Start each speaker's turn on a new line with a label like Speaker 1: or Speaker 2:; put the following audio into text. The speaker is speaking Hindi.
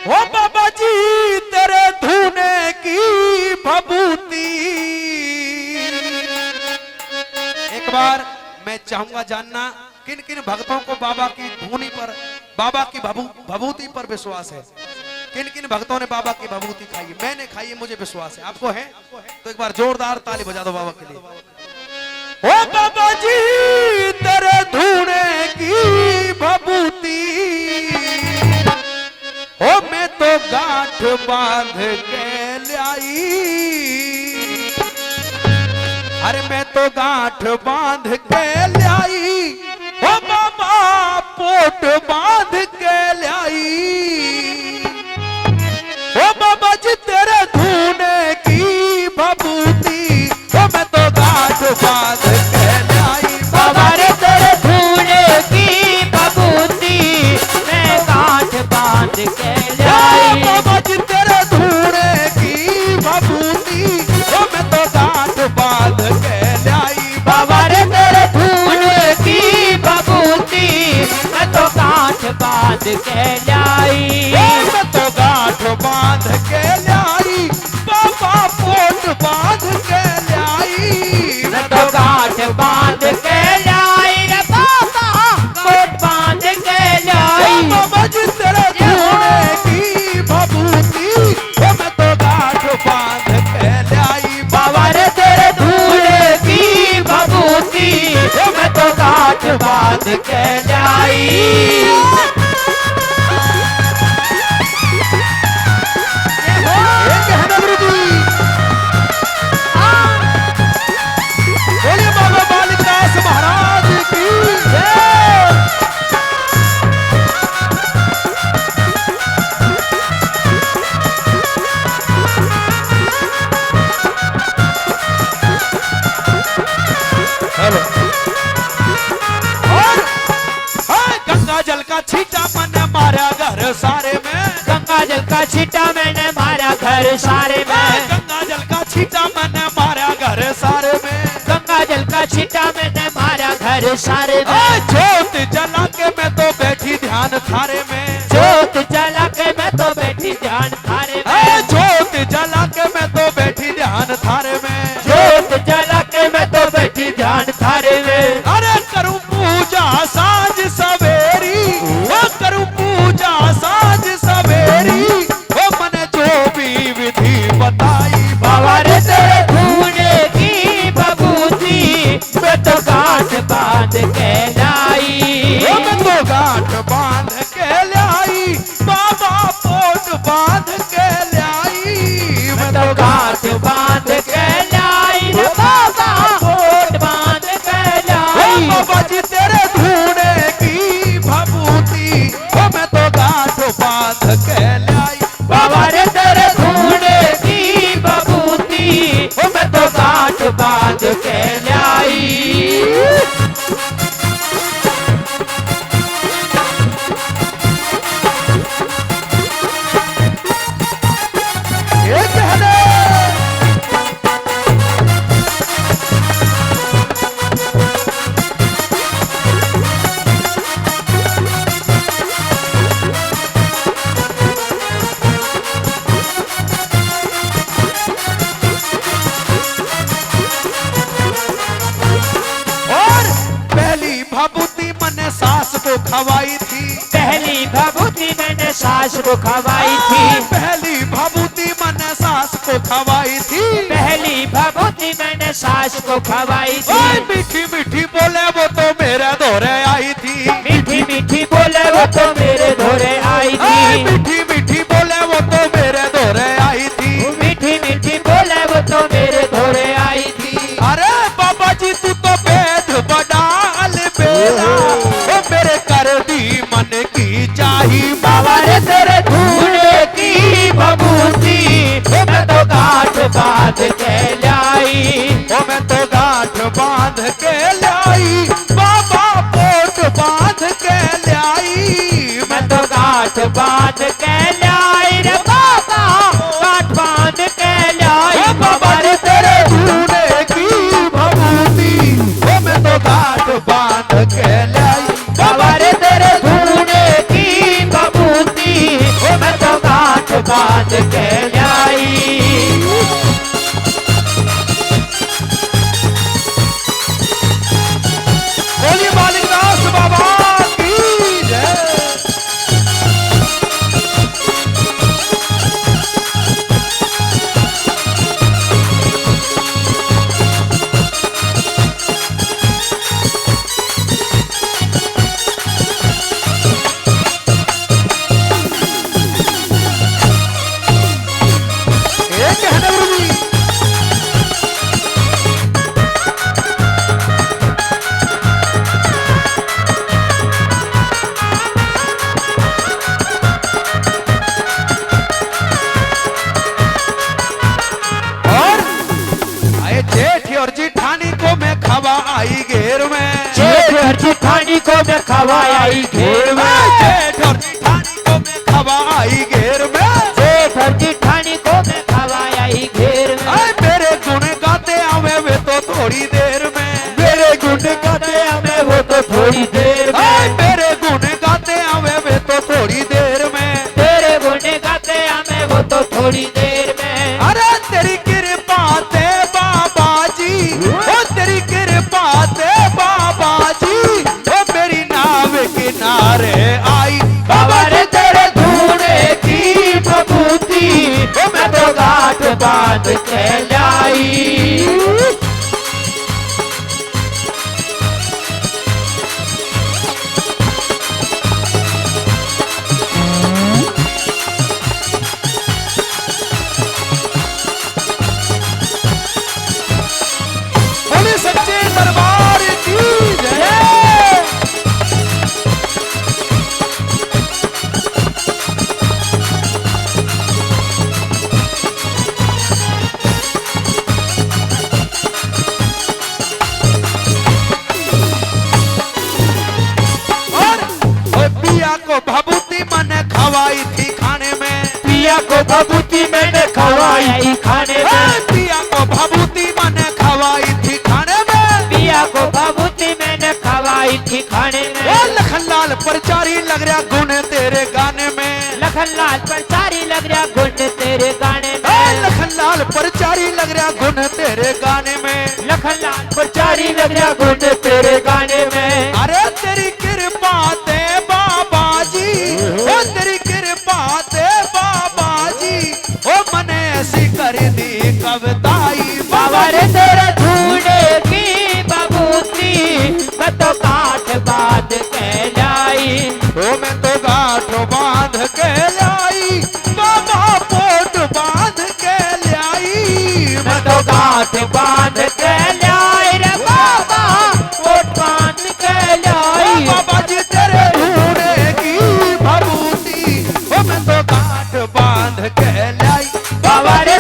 Speaker 1: ओ बाबा जी तेरे धूने की भभूति। एक बार मैं चाहूंगा जानना किन किन भक्तों को बाबा की धूनी पर, बाबा की भभूति पर विश्वास है। किन किन भक्तों ने बाबा की भभूति खाई है? मैंने खाई है, मुझे विश्वास है। आपको है? तो एक बार जोरदार ताली बजा दो बाबा के लिए। ओ बाबा जी तेरे धूने की भभूति, ओ मैं तो गांठ बांध के लाई। अरे मैं तो गांठ बांध के लाई, ओ बाबा पोट बांध के लाई। ओ बाबा जी तेरे धूने की भभूति, ओ मैं तो गांठ बांध के लाई।
Speaker 2: बाबा रे तेरे धूने की भभूति, मैं गांठ बांध के लाई।
Speaker 1: बाबा जी तेरे धूने की भभूति, ओ मैं तो गांठ बांध के लाई।
Speaker 2: बाबा रे तेरे धूने की भभूति, मैं तो गांठ बांध के लाई।
Speaker 1: मैं तो गांठ बांध के लाई, बाबा पोट बांध के लाई।
Speaker 2: मैं तो गांठ बांध के लाई रे बाबा, पोट बांध के लाई।
Speaker 1: बाबा जी तेरे धूने की भभूति, ओ मैं तो गांठ बांध के लाई।
Speaker 2: बाबा रे तेरे धूने की भभूति, मैं तो गांठ बांध के लाई।
Speaker 1: बोलिए बाबा बालिकदास महाराज की जय। हेलो। और गंगा जल का छींटा मैंने मारा घर सारे में।
Speaker 2: गंगा जल का छींटा मैंने मारा घर सारे में।
Speaker 1: गंगा जल का छींटा मैंने मारा घर सारे में।
Speaker 2: गंगा जल का छींटा मैंने मारा घर सारे में।
Speaker 1: जोत जला के मैं तो बैठी ध्यान थारे में।
Speaker 2: जोत जला के मैं तो बैठी ध्यान थारे में।
Speaker 1: जोत जला के मैं तो बैठी ध्यान थारे में।
Speaker 2: जोत जला के मैं तो बैठी ध्यान थारे में।
Speaker 1: अरे करूं पूजा साँझ सवेरी, ओ करूं पूजा साँझ सवेरी, ओ मैंने जो भी विधि बताई।
Speaker 2: बाबा रे तेरे धूने की भभूति, मैं तो गांठ बांध के लाई।
Speaker 1: मैं तो गांठ बांध के लाई, बाबा पोट बांध के लाई।
Speaker 2: मैं तो गांठ बांध के लाई रे बाबा, पोट बांध के लाई।
Speaker 1: बाबा जी तेरे धूने की भभूति, ओ मैं तो गांठ बांध के लाई।
Speaker 2: बाबा रे तेरे धूने की भभूति, मैं तो गांठ बांध के लाई।
Speaker 1: ये कहने और पहली भभूति मैंने सास को खवाई थी।
Speaker 2: पहली भभूति मैंने सास को खवाई थी।
Speaker 1: पहली भभूति मैंने सास को खवाई थी।
Speaker 2: पहली भभूति मैंने सास को खवाई थी।
Speaker 1: मीठी मीठी बोले वो तो मेरे धोरे आई थी।
Speaker 2: मीठी मीठी बोले वो तो मेरे धोरे आई थी।
Speaker 1: मीठी मीठी बोले वो तो मेरे धोरे आई थी।
Speaker 2: मीठी मीठी बोले वो तो मेरे धोरे आई थी।
Speaker 1: अरे बाबा जी तू तो वेद बडाल बेला, ओ मेरे कर दी मन की चाही।
Speaker 2: बाबा रे तेरे धूने की भभूति, मैं तो गांठ बांध के लाई।
Speaker 1: ओ मैं तो गांठ बांध के लाई, बाबा पोट बांध के लाई।
Speaker 2: मैं तो गांठ बांध के लाई रे बाबा, गांठ बांध के लाई।
Speaker 1: बाबा रे तेरे धूने की भभूति, ओ मैं तो गांठ बांध के लाई।
Speaker 2: बाबा रे तेरे धूने की भभूति, मैं तो गांठ
Speaker 1: घेर में,
Speaker 2: जेठ और जेठानी को मैं खवाई घेर में,
Speaker 1: जेठ और जेठानी को मैं खवाई घेर में,
Speaker 2: जेठ और जेठानी को मैं खवाई घेर में।
Speaker 1: मेरे गुण गाते आवे वे तो थोड़ी देर में,
Speaker 2: मेरे गुण गाते हमें वो तो थोड़ी देर में,
Speaker 1: मेरे गुण गाते आवे वे तो थोड़ी देर में,
Speaker 2: तेरे गुण गाते हमें वो तो थोड़ी देर में।
Speaker 1: अरे तेरी कृपा ते बाबा जी, ओ तेरी कृपा ते बाबा जी, ओ मेरी नाव किनारे आई
Speaker 2: बाबा रे तेरे धूने की बबूती, ओ मैं तो गांठ बांध के लाई।
Speaker 1: बोले सच्चे दरबार की जय। और पिया को भभूति मैंने खवाई थी खाने में,
Speaker 2: पिया को बबूती मैंने खवाई खाने में,
Speaker 1: पिया को भभूति मैंने खवाई थी खाने में,
Speaker 2: पिया को बबूती मैंने खवाई थी खाने में।
Speaker 1: ओ लखनलाल परचारी लग रहा गुण तेरे गाने में,
Speaker 2: लखनलाल परचारी लग रहा गुण तेरे गाने
Speaker 1: ओ
Speaker 2: में,
Speaker 1: लखनलाल परचारी लग रहा गुण तेरे गाने में,
Speaker 2: लखनलाल परचारी लग रहा गुण तेरे गाने में।
Speaker 1: अरे तेरी कृपा ते बाबा जी, ओ तेरी कृपा ते बाबा जी, ओ मने ऐसी कर दी कविताई
Speaker 2: बाबा रे तेरे धूने की बबूती, मैं तो काठ बांध के लाई।
Speaker 1: ओ मैं तो गांठ बांध के लाई, बाबा पोट बांध के लाई,
Speaker 2: मैं तो गांठ बांध के लाई रे बाबा, कोट बांध के लाई।
Speaker 1: बाबा जी तेरे धूने की भभूति, ओ मैं तो गांठ बांध के लाई,
Speaker 2: बाबा रे